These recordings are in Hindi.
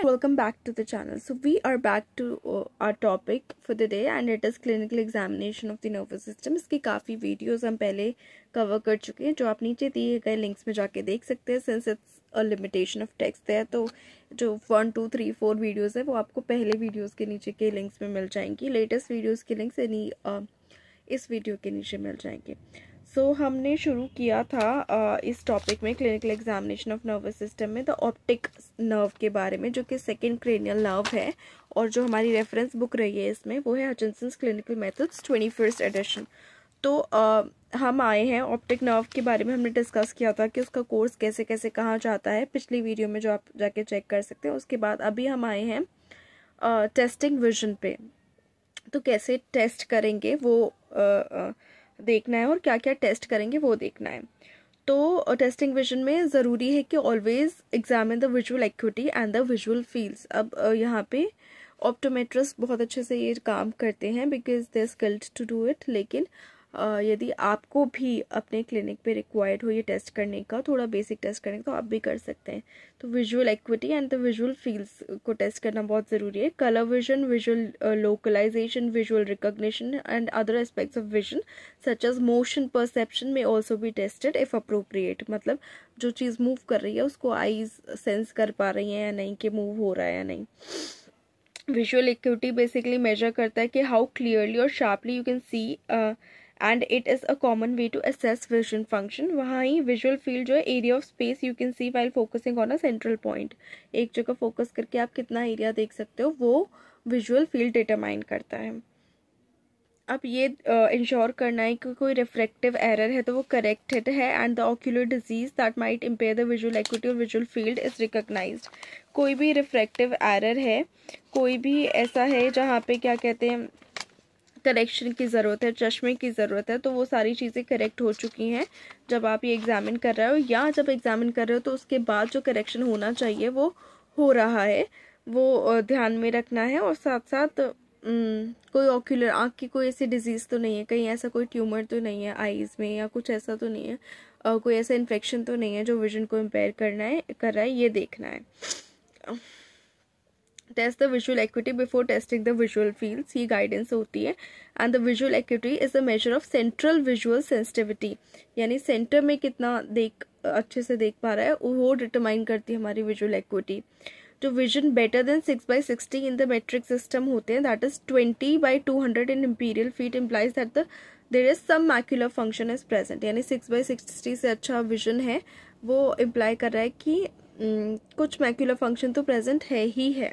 Welcome back to the channel. So we are back to our topic for the day and it is clinical examination of the nervous system. इसकी काफ़ी वीडियोस हम पहले कवर कर चुके हैं जो आप नीचे दिए गए लिंक्स में जाके देख सकते हैं. Since it's a limitation of text है तो जो 1 2 3 4 वीडियोस है वो आपको पहले वीडियोस के नीचे के लिंक्स में मिल जाएंगी. लेटेस्ट वीडियोस के लिंक्स इस वीडियो के नीचे मिल जाएंगे. सो हमने शुरू किया था इस टॉपिक में clinical examination of nervous system में द ऑप्टिक नर्व के बारे में, जो कि सेकंड क्रेनियल नर्व है और जो हमारी रेफरेंस बुक रही है इसमें वो है हचिंसन्स क्लिनिकल मेथड्स 21st एडिशन. तो हम आए हैं ऑप्टिक नर्व के बारे में. हमने डिस्कस किया था कि उसका कोर्स कैसे कैसे कहाँ जाता है पिछली वीडियो में, जो आप जाके चेक कर सकते हैं. उसके बाद अभी हम आए हैं टेस्टिंग विजन पे. तो कैसे टेस्ट करेंगे वो देखना है और क्या क्या टेस्ट करेंगे वो देखना है. तो टेस्टिंग विजन में ज़रूरी है कि always examine the visual acuity and the visual fields. अब यहाँ पे ऑप्टोमेट्रिस्ट बहुत अच्छे से ये काम करते हैं because they are skilled to do it. लेकिन यदि आपको भी अपने क्लिनिक पे रिक्वायर्ड हो ये टेस्ट करने का, थोड़ा बेसिक टेस्ट करने का, तो आप भी कर सकते हैं. तो visual acuity and the visual fields को टेस्ट करना बहुत ज़रूरी है. Colour vision, visual localisation, visual recognition and other aspects of vision such as motion perception may also be tested if appropriate. मतलब जो चीज़ मूव कर रही है उसको आईज सेंस कर पा रही हैं या नहीं कि मूव हो रहा है या नहीं. विजुअल एक्यूटी बेसिकली मेजर करता है कि हाउ क्लियरली और sharply you can see and it is a common way to assess vision function. वहाँ ही विजुअल फील्ड जो है area of space you can see while focusing on a central point. एक जगह फोकस करके आप कितना एरिया देख सकते हो वो विजुअल फील्ड डिटरमाइन करता है. अब ये इंश्योर करना है कि कोई रिफ्रैक्टिव एरर है तो वो करेक्टेड है and the ocular disease that might impair the visual acuity और विजुअल फील्ड इज रिकॉग्नाइज्ड. कोई भी रिफ्रैक्टिव एरर है, कोई भी ऐसा है जहाँ पे क्या कहते हैं करेक्शन की ज़रूरत है, चश्मे की ज़रूरत है, तो वो सारी चीज़ें करेक्ट हो चुकी हैं जब आप ये एग्ज़ामिन कर रहे हो, या जब एग्ज़ामिन कर रहे हो तो उसके बाद जो करेक्शन होना चाहिए वो हो रहा है, वो ध्यान में रखना है. और साथ साथ कोई ऑक्यूलर आँख की कोई ऐसी डिजीज़ तो नहीं है, कहीं ऐसा कोई ट्यूमर तो नहीं है आईज़ में, या कुछ ऐसा तो नहीं है, कोई ऐसा इन्फेक्शन तो नहीं है जो विजन को इम्पेयर कर रहा है, ये देखना है. Test the visual acuity before testing the visual fields, ये गाइडेंस होती है. And the visual acuity is a measure of central visual sensitivity, यानी सेंटर में कितना अच्छे से देख पा रहा है वो डिटरमाइन करती है हमारी विजुअल एक्यूटी. जो vision better than 6/60 in the metric system होते हैं, that is 20/200 in imperial feet, implies that there is some macular function is present. यानी 6/60 से अच्छा विजन है वो इम्प्लाई कर रहा है कि कुछ मैक्यूलर फंक्शन तो प्रेजेंट है ही है.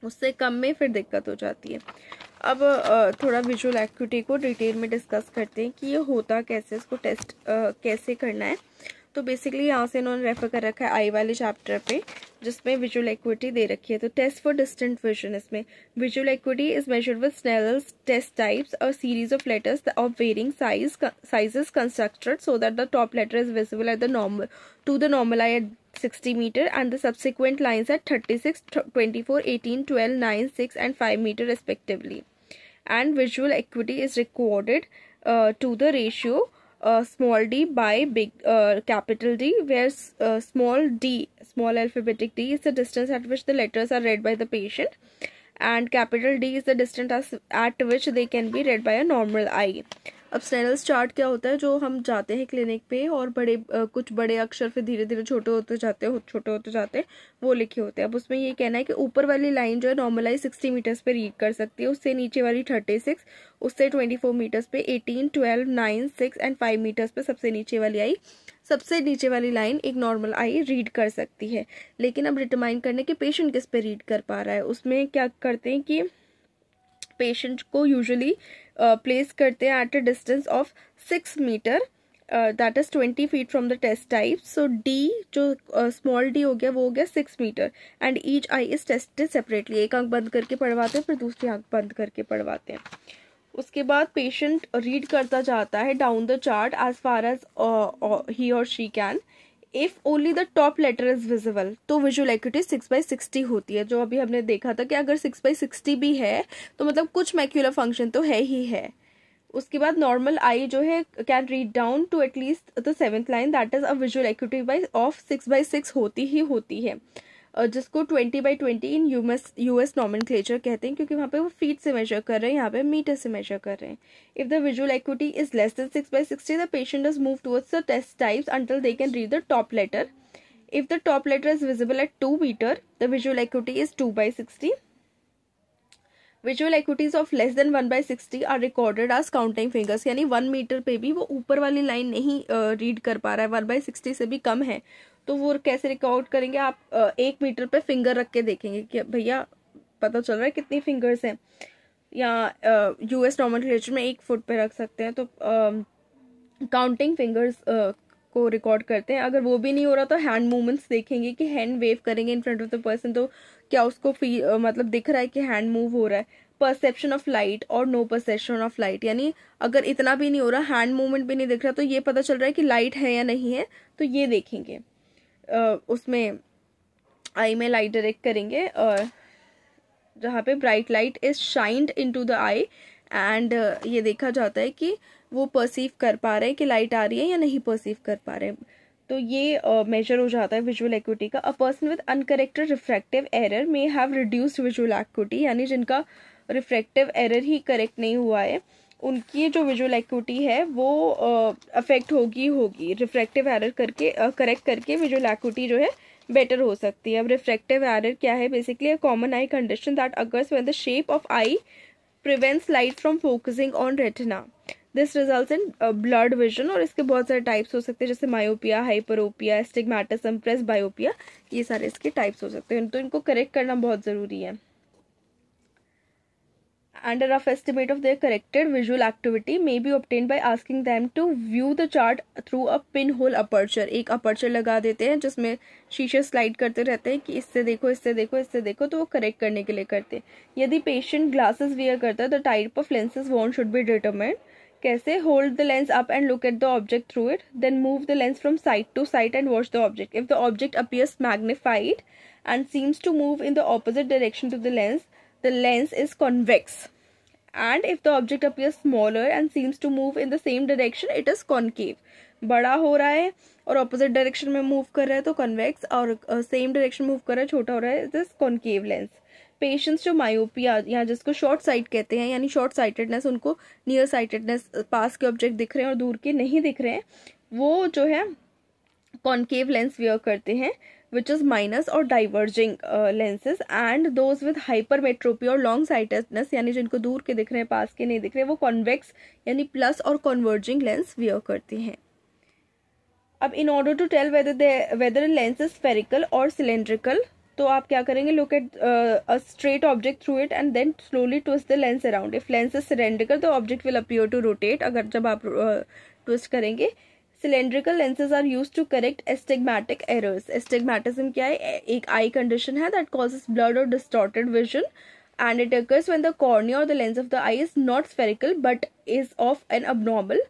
उससे कम में फिर दिक्कत हो जाती है. अब थोड़ा विजुअल एक्यूटी को डिटेल में डिस्कस करते हैं कि ये होता कैसे, इसको टेस्ट कैसे करना है. तो बेसिकली यहाँ से इन्होंने रेफर कर रखा है आई वाले चैप्टर पे जिसमें विजुअल एक्यूटी दे रखी है. तो टेस्ट फॉर डिस्टेंट विजन, इसमें visual acuity is measured with Snellen's test types, a series of letters of varying sizes constructed so that the top letter is visible at the normal eye at 60 meter and the subsequent lines at 36, 24, 18, 12, 9, 6 and 5 meter respectively. And visual acuity is recorded to the ratio small d by big capital D, where small alphabetic D is the distance at which the letters are read by the patient and capital D is the distance at which they can be read by a normal eye. अब स्नेल्स चार्ट क्या होता है, जो हम जाते हैं क्लिनिक पे और कुछ बड़े अक्षर फिर धीरे धीरे छोटे होते जाते वो लिखे होते हैं. अब उसमें ये कहना है कि ऊपर वाली लाइन जो है नॉर्मल आई 60 मीटर्स पे रीड कर सकती है, उससे नीचे वाली 36, उससे 24 मीटर्स पे 18, 12, 9, 6 एंड 5 मीटर्स पे सबसे नीचे वाली लाइन एक नॉर्मल आई रीड कर सकती है. लेकिन अब डिटरमाइन करने के पेशेंट किस पे रीड कर पा रहा है, उसमें क्या करते हैं कि पेशेंट को यूजुअली प्लेस करते हैं at a distance of 6 metre, that is 20 feet from the test type. So D जो स्मॉल डी हो गया वो हो गया 6 metre and each eye is tested separately. एक आंख बंद करके पढ़वाते हैं फिर दूसरी आंख बंद करके पढ़वाते हैं. उसके बाद पेशेंट रीड करता जाता है down the chart as far as he or she can. If only the top letter is visible तो विजुअल एक्यूटी 6/60 होती है. जो अभी हमने देखा था कि अगर 6/60 भी है तो मतलब कुछ मैक्यूलर फंक्शन तो है ही है. उसके बाद नॉर्मल आई जो है can read down to at least the 7th line, that is a visual acuity of 6/6 होती है. जिसको 20/20 इन यूएस नॉमेनक्लेचर कहते हैं, क्योंकि वहाँ पे वो फीट से मेजर कर रहे हैं, यहाँ पे मीटर से मेजर कर रहे हैं. If the visual acuity is less than 6/60 the patient does move towards the test types until they can read the top letter. If the top letter is visible at 2 meter, the visual acuity is 2/60. Visual acuities of less than 1/60 are recorded as counting fingers. यानी 1 मीटर पे भी वो ऊपर वाली लाइन नहीं रीड कर पा रहा है, 1/60 से भी कम है, तो वो कैसे रिकॉर्ड करेंगे? आप 1 मीटर पे फिंगर रख के देखेंगे कि भैया पता चल रहा है कितनी फिंगर्स हैं. या यूएस नॉमेनक्लेचर में 1 फुट पे रख सकते हैं, तो काउंटिंग फिंगर्स को रिकॉर्ड करते हैं. अगर वो भी नहीं हो रहा तो हैंड मूवमेंट्स देखेंगे कि हैंड वेव करेंगे in front of the person, तो क्या उसको मतलब दिख रहा है कि हैंड मूव हो रहा है. परसेप्शन ऑफ लाइट और नो परसेप्शन ऑफ लाइट, यानी अगर इतना भी नहीं हो रहा, हैंड मूवमेंट भी नहीं दिख रहा, तो ये पता चल रहा है कि लाइट है या नहीं है, तो ये देखेंगे. उसमें आई में लाइट डायरेक्ट करेंगे जहाँ पे bright light is shined into the eye, and ये देखा जाता है कि वो परसीव कर पा रहे हैं कि लाइट आ रही है या नहीं परसीव कर पा रहे हैं. तो ये मेजर हो जाता है विजुअल एक्यूटी का. A person with uncorrected refractive error may have reduced visual acuity, यानी जिनका रिफ्रैक्टिव एरर ही करेक्ट नहीं हुआ है, उनकी जो विजुअल एक्यूटी है वो अफेक्ट होगी. रिफ्रैक्टिव एरर करके करेक्ट करके विजुअल एक्यूटी जो है बेटर हो सकती है. अब रिफ्रैक्टिव एरर क्या है? Basically a common I condition that occurs when the shape of I prevents light from focusing on retina. This results in blurred vision, और इसके बहुत सारे टाइप्स हो सकते हैं, जैसे मायोपिया, हाइपरोपिया, एस्टिग्मेटिज्म, प्रेसबायोपिया, ये सारे इसके टाइप्स हो सकते हैं, तो इनको करेक्ट करना बहुत ज़रूरी है. And a rough estimate of their corrected visual activity may be obtained by asking them to view the chart through a pinhole aperture. एक aperture लगा देते हैं जिसमें शीशे स्लाइड करते रहते हैं कि इससे देखो, इससे देखो, इससे देखो, तो वो करेक्ट करने के लिए करते हैं. यदि पेशेंट ग्लासेस वियर करता है, the type of lenses worn should be determined. कैसे? Hold the lens up and look at the object through it, then move the lens from side to side and watch the object. If the object appears magnified and seems to move in the opposite direction to the lens, the lens is convex, and if the object appears smaller and seems to move in the same direction, it is concave. बड़ा हो रहा है और ऑपोजिट डायरेक्शन में मूव कर रहा है तो कन्वेक्स, और सेम डायरेक्शन मूव कर रहा है छोटा हो रहा है, दिस कॉन्केव लेंस. पेशेंट्स जो मायोपिया या जिसको शॉर्ट साइट कहते हैं, यानी शॉर्ट साइटेडनेस, उनको नियर साइटेडनेस, पास के ऑब्जेक्ट दिख रहे हैं और दूर के नहीं दिख रहे हैं, वो जो है कॉन्केव लेंस वियर करते हैं, which is minus or diverging lenses, and those with hypermetropia or long sightedness, यानी जिनको दूर के दिख रहे हैं पास के नहीं दिख रहे, वो convex यानी प्लस और converging lens वियर करते हैं. अब in order to tell whether a lens is spherical or cylindrical, तो आप क्या करेंगे? look at a straight object through it and then slowly twist the lens around. If lens is cylindrical, the object will appear to rotate. अगर जब आप twist करेंगे. Cylindrical lenses are used to correct astigmatic errors. Astigmatism क्या है? एक eye condition है that causes blurred or distorted vision, and it occurs when the cornea or the lens of the eye is not spherical but is of an abnormal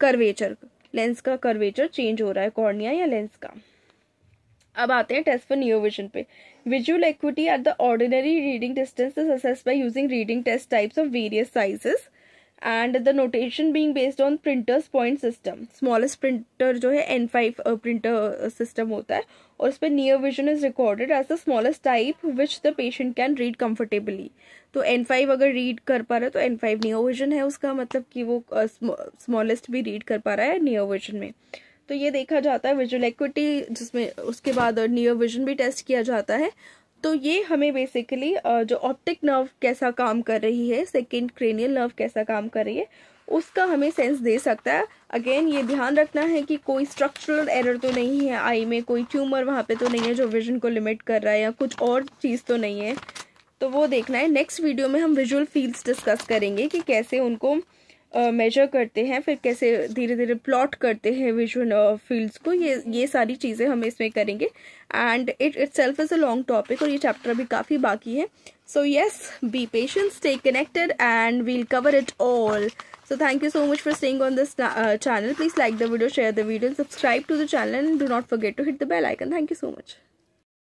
curvature. Lens का कर्वेचर चेंज हो रहा है कॉर्निया या लेंस का. अब आते हैं टेस्ट फॉर नियर विजन पे. Visual acuity at the ordinary reading distance is assessed by using reading test types of various sizes, and the notation being based on printer's point system. smallest printer जो है N5 printer system होता है, और उस पर near vision is recorded as the smallest type which the patient can read comfortably. तो N5 अगर रीड कर पा रहा है तो N5 near vision है, उसका मतलब कि वो smallest भी रीड कर पा रहा है near vision में. तो ये देखा जाता है विजुअल एक्यूटी, जिसमें उसके बाद नियर विजन भी टेस्ट किया जाता है. तो ये हमें बेसिकली जो ऑप्टिक नर्व कैसा काम कर रही है, सेकेंड क्रेनियल नर्व कैसा काम कर रही है, उसका हमें सेंस दे सकता है. अगेन ये ध्यान रखना है कि कोई स्ट्रक्चरल एरर तो नहीं है आई में, कोई ट्यूमर वहाँ पे तो नहीं है जो विजन को लिमिट कर रहा है, या कुछ और चीज़ तो नहीं है, तो वो देखना है. नेक्स्ट वीडियो में हम विजुअल फील्ड्स डिस्कस करेंगे कि कैसे उनको मेजर करते हैं, फिर कैसे धीरे धीरे प्लॉट करते हैं विजुअल फील्ड्स को. ये सारी चीज़ें हम इसमें करेंगे, and itself is a long topic, और ये चैप्टर अभी काफ़ी बाकी है. So yes, be patient, stay connected, and we'll cover it all. So thank you so much for staying on this channel. Please like the video, share the video, and subscribe to the channel, and do not forget to hit the bell icon. Thank you so much.